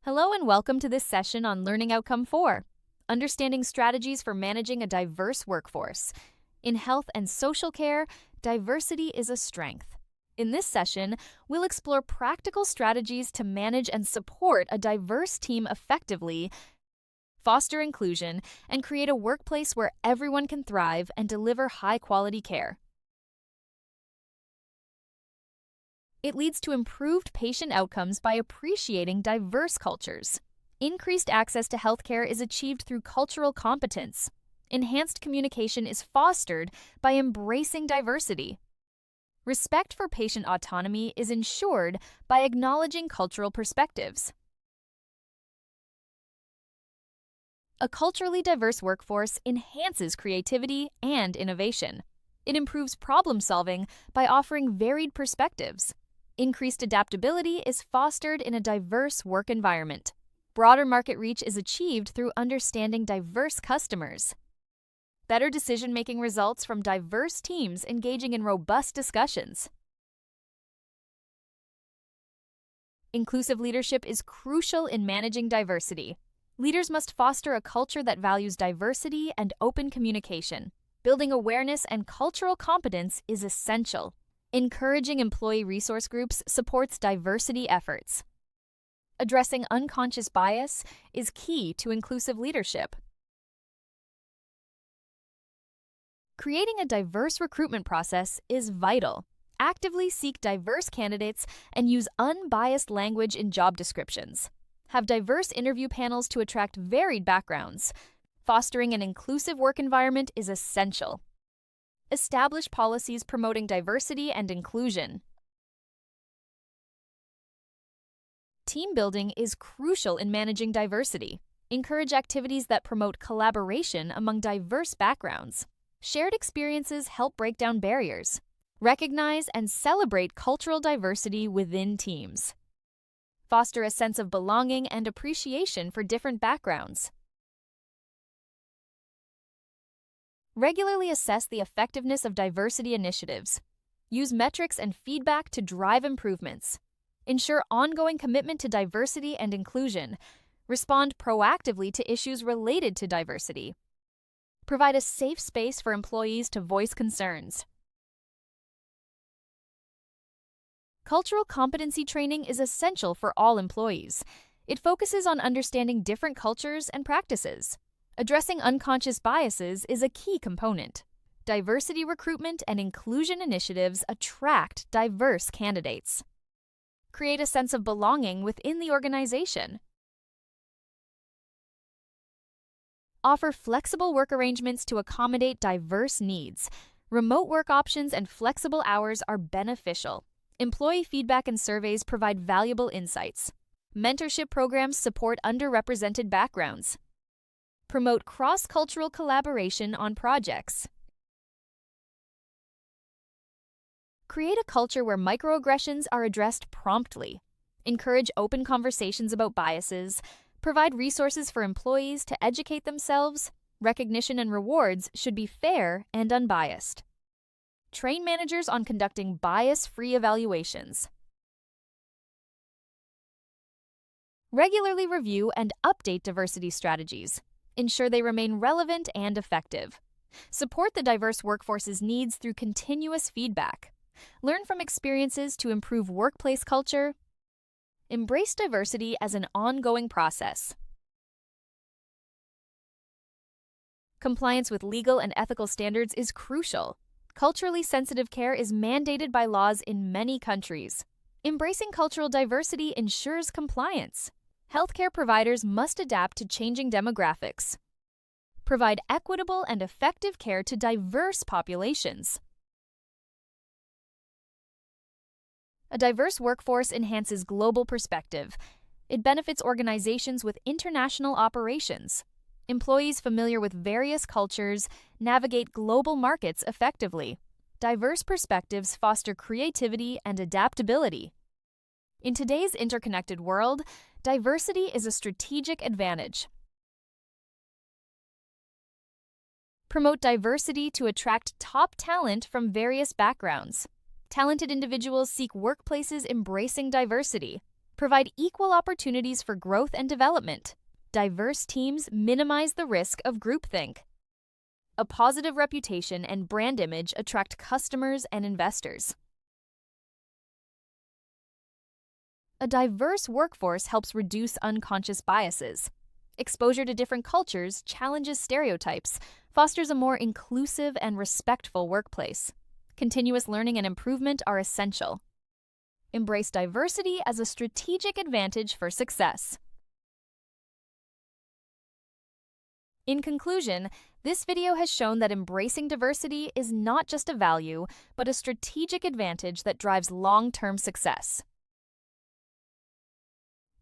Hello and welcome to this session on Learning Outcome 4, Understanding Strategies for Managing a Diverse Workforce. In health and social care, diversity is a strength. In this session, we'll explore practical strategies to manage and support a diverse team effectively, foster inclusion, and create a workplace where everyone can thrive and deliver high-quality care. It leads to improved patient outcomes by appreciating diverse cultures. Increased access to healthcare is achieved through cultural competence. Enhanced communication is fostered by embracing diversity. Respect for patient autonomy is ensured by acknowledging cultural perspectives. A culturally diverse workforce enhances creativity and innovation. It improves problem solving by offering varied perspectives. Increased adaptability is fostered in a diverse work environment. Broader market reach is achieved through understanding diverse customers. Better decision-making results from diverse teams engaging in robust discussions. Inclusive leadership is crucial in managing diversity. Leaders must foster a culture that values diversity and open communication. Building awareness and cultural competence is essential. Encouraging employee resource groups supports diversity efforts. Addressing unconscious bias is key to inclusive leadership. Creating a diverse recruitment process is vital. Actively seek diverse candidates and use unbiased language in job descriptions. Have diverse interview panels to attract varied backgrounds. Fostering an inclusive work environment is essential. Establish policies promoting diversity and inclusion. Team building is crucial in managing diversity. Encourage activities that promote collaboration among diverse backgrounds. Shared experiences help break down barriers. Recognize and celebrate cultural diversity within teams. Foster a sense of belonging and appreciation for different backgrounds. Regularly assess the effectiveness of diversity initiatives. Use metrics and feedback to drive improvements. Ensure ongoing commitment to diversity and inclusion. Respond proactively to issues related to diversity. Provide a safe space for employees to voice concerns. Cultural competency training is essential for all employees. It focuses on understanding different cultures and practices. Addressing unconscious biases is a key component. Diversity recruitment and inclusion initiatives attract diverse candidates. Create a sense of belonging within the organization. Offer flexible work arrangements to accommodate diverse needs. Remote work options and flexible hours are beneficial. Employee feedback and surveys provide valuable insights. Mentorship programs support underrepresented backgrounds. Promote cross-cultural collaboration on projects. Create a culture where microaggressions are addressed promptly. Encourage open conversations about biases. Provide resources for employees to educate themselves. Recognition and rewards should be fair and unbiased. Train managers on conducting bias-free evaluations. Regularly review and update diversity strategies. Ensure they remain relevant and effective. Support the diverse workforce's needs through continuous feedback. Learn from experiences to improve workplace culture. Embrace diversity as an ongoing process. Compliance with legal and ethical standards is crucial. Culturally sensitive care is mandated by laws in many countries. Embracing cultural diversity ensures compliance. Healthcare providers must adapt to changing demographics. Provide equitable and effective care to diverse populations. A diverse workforce enhances global perspective. It benefits organizations with international operations. Employees familiar with various cultures navigate global markets effectively. Diverse perspectives foster creativity and adaptability. In today's interconnected world, diversity is a strategic advantage. Promote diversity to attract top talent from various backgrounds. Talented individuals seek workplaces embracing diversity. Provide equal opportunities for growth and development. Diverse teams minimize the risk of groupthink. A positive reputation and brand image attract customers and investors. A diverse workforce helps reduce unconscious biases. Exposure to different cultures challenges stereotypes, fosters a more inclusive and respectful workplace. Continuous learning and improvement are essential. Embrace diversity as a strategic advantage for success. In conclusion, this video has shown that embracing diversity is not just a value, but a strategic advantage that drives long-term success.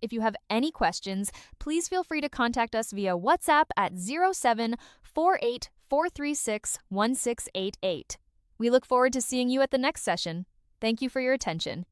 If you have any questions, please feel free to contact us via WhatsApp at 0748-436-1688. We look forward to seeing you at the next session. Thank you for your attention.